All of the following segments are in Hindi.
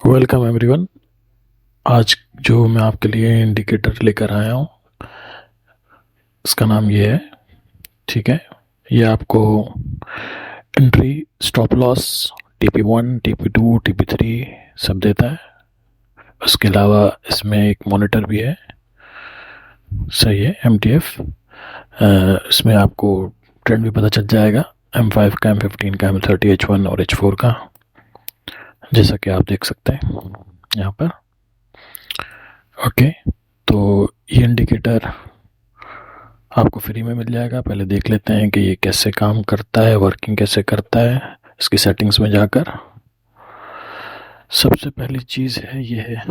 Welcome everyone. आज जो मैं आपके लिए इंडिकेटर लेकर आया हूँ, इसका नाम ये है। ठीक है, ये आपको entry, stop loss, TP1, TP2, TP3 सब देता है। उसके अलावा इसमें एक मॉनिटर भी है, सही है, MTF। इसमें आपको ट्रेंड भी पता चल जाएगा, M5 का, M15 का, M30, H1 और H4 का, जैसा कि आप देख सकते हैं यहाँ पर। ओके, तो ये इंडिकेटर आपको फ्री में मिल जाएगा। पहले देख लेते हैं कि ये कैसे काम करता है, वर्किंग कैसे करता है। इसकी सेटिंग्स में जाकर सबसे पहली चीज़ है, ये है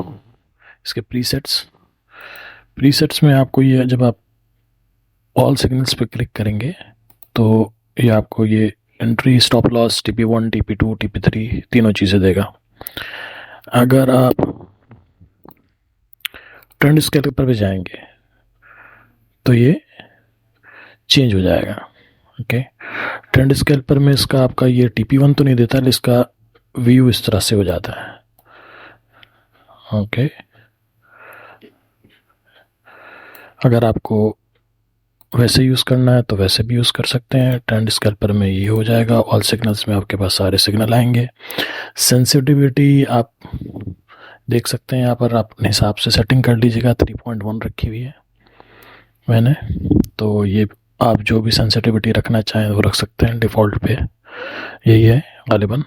इसके प्रीसेट्स। प्रीसेट्स में आपको ये, जब आप ऑल सिग्नल्स पे क्लिक करेंगे तो ये आपको ये entry, stop loss, TP1, TP2, TP3 तीनों चीज़ें देगा। अगर आप ट्रेंड स्केलर पे जाएंगे तो ये चेंज हो जाएगा। ओके, ट्रेंड स्केलर में इसका आपका ये TP1 तो नहीं देता, लेकिन इसका व्यू इस तरह से हो जाता है। ओके, अगर आपको वैसे यूज़ करना है तो वैसे भी यूज़ कर सकते हैं। ट्रेंड स्केलर में ये हो जाएगा, ऑल सिग्नल्स में आपके पास सारे सिग्नल आएंगे। सेंसिटिविटी आप देख सकते हैं यहाँ पर, आप अपने हिसाब से सेटिंग कर लीजिएगा। 3.1 रखी हुई है मैंने, तो ये आप जो भी सेंसिटिविटी रखना चाहें वो रख सकते हैं। डिफ़ॉल्ट पे यही है गालिबन।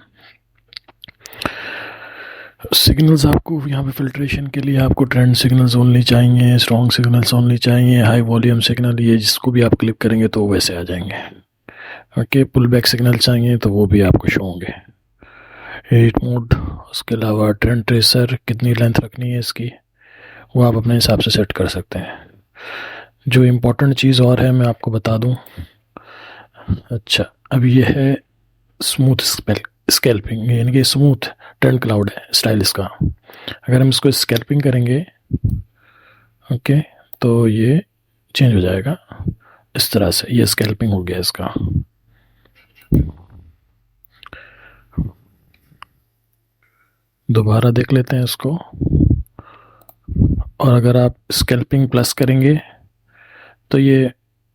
सिग्नल्स आपको यहाँ पे फिल्ट्रेशन के लिए आपको ट्रेंड सिग्नल्स ओनली चाहिए, स्ट्रॉन्ग सिग्नल्स ओनली चाहिए, हाई वॉल्यूम सिग्नल, ये जिसको भी आप क्लिक करेंगे तो वैसे आ जाएंगे। ओके, पुल बैक सिग्नल चाहिए तो वो भी आपको शो होंगे। एडिट मोड, उसके अलावा ट्रेंड ट्रेसर, कितनी लेंथ रखनी है इसकी, वो आप अपने हिसाब से सेट कर सकते हैं। जो इम्पोर्टेंट चीज़ और है मैं आपको बता दूँ। अच्छा, अब ये है स्मूथ स्कैल्पिंग, यानी कि स्मूथ ट्रेंड क्लाउड है स्टाइल इसका। अगर हम इसको स्कैल्पिंग करेंगे, ओके, तो ये चेंज हो जाएगा इस तरह से। ये स्कैल्पिंग हो गया इसका। दोबारा देख लेते हैं इसको। और अगर आप स्कैल्पिंग प्लस करेंगे तो ये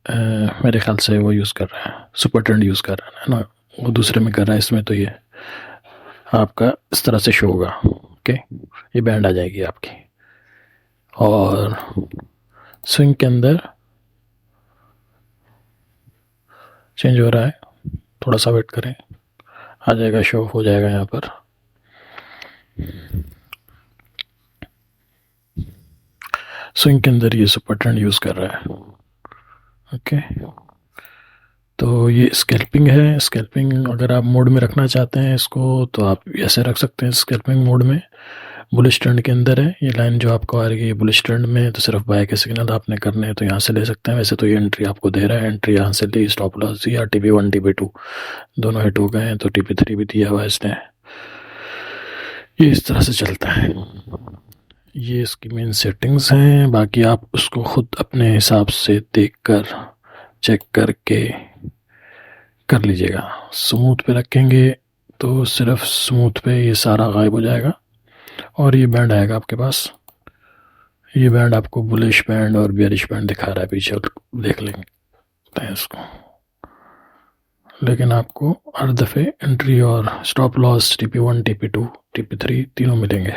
मेरे ख्याल से वो यूज़ कर रहा है, सुपर ट्रेंड यूज़ कर रहा है ना, वो दूसरे में कर रहा है, इसमें तो ये आपका इस तरह से शो होगा। ओके, ये बैंड आ जाएगी आपकी। और स्विंग के अंदर चेंज हो रहा है, थोड़ा सा वेट करें, आ जाएगा, शो हो जाएगा यहाँ पर। स्विंग के अंदर ये सुपर ट्रेंड यूज़ कर रहा है। ओके, तो ये स्कैल्पिंग है। स्कैल्पिंग अगर आप मोड में रखना चाहते हैं इसको तो आप ऐसे रख सकते हैं, स्कैल्पिंग मोड में। बुलिश ट्रेंड के अंदर है ये लाइन जो आपको आ रही है, ये बुलिश ट्रेंड में है, तो सिर्फ बाय के सिग्नल आपने करने हैं तो यहाँ से ले सकते हैं। वैसे तो ये एंट्री आपको दे रहा है, एंट्री यहाँ से ली, स्टॉप लॉस दिया, TP1, TP2 दोनों हिट हो गए हैं, तो TP3 भी दिया हुआ है इसने। ये इस तरह से चलता है। ये इसकी मेन सेटिंग्स हैं, बाकी आप उसको खुद अपने हिसाब से देख कर चेक करके कर लीजिएगा। स्मूथ पे रखेंगे तो सिर्फ स्मूथ पे ये सारा गायब हो जाएगा और ये बैंड आएगा आपके पास। ये बैंड आपको बुलिश बैंड और बेरिश बैंड दिखा रहा है पीछे, देख लेंगे इसको। लेकिन आपको हर दफ़े एंट्री और stop loss, TP1, TP2, TP3 तीनों मिलेंगे।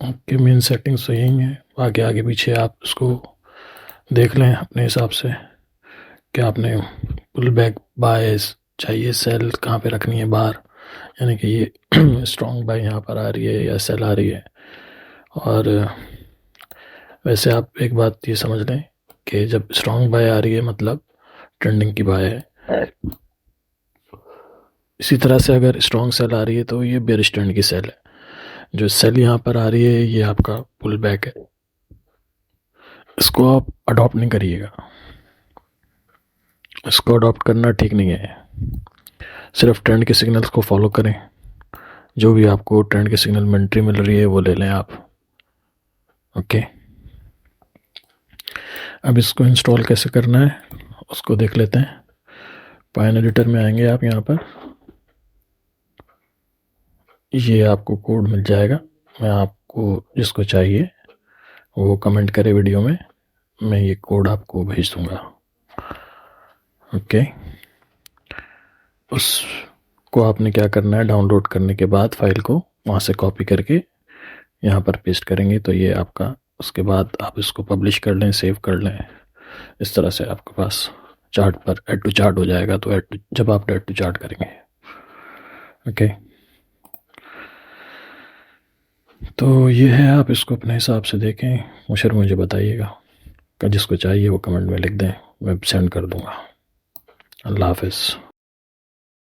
ओके, मेन सेटिंग्स तो यही है, आगे आगे पीछे आप उसको देख लें अपने हिसाब से कि आपने पुल बैक बाय चाहिए, सेल कहाँ पे रखनी है बार, यानी कि ये स्ट्रॉन्ग बाय यहाँ पर आ रही है या सेल आ रही है। और वैसे आप एक बात ये समझ लें कि जब स्ट्रॉन्ग बाय आ रही है मतलब ट्रेंडिंग की बाय है। इसी तरह से अगर स्ट्रॉन्ग सेल आ रही है तो ये बेरिश ट्रेंड की सेल है। जो सेल यहाँ पर आ रही है ये आपका पुल बैक है। इसको आप अडॉप्ट नहीं करिएगा, इसको अडॉप्ट करना ठीक नहीं है। सिर्फ ट्रेंड के सिग्नल्स को फॉलो करें, जो भी आपको ट्रेंड के सिग्नल में एंट्री मिल रही है वो ले लें आप। ओके, अब इसको इंस्टॉल कैसे करना है उसको देख लेते हैं। पाइन एडिटर में आएंगे आप यहाँ पर, ये आपको कोड मिल जाएगा। मैं आपको जिसको चाहिए वो कमेंट करे वीडियो में, मैं ये कोड आपको भेज दूँगा। ओके, उसको आपने क्या करना है, डाउनलोड करने के बाद फाइल को वहाँ से कॉपी करके यहाँ पर पेस्ट करेंगे तो ये आपका, उसके बाद आप इसको पब्लिश कर लें, सेव कर लें। इस तरह से आपके पास चार्ट पर ऐड टू चार्ट हो जाएगा। तो जब आप ऐड टू चार्ट करेंगे, ओके, तो ये है, आप इसको अपने हिसाब से देखें, मुझे बताइएगा। जिसको चाहिए वो कमेंट में लिख दें, मैं सेंड कर दूँगा। अल्लाह हाफ़िज़।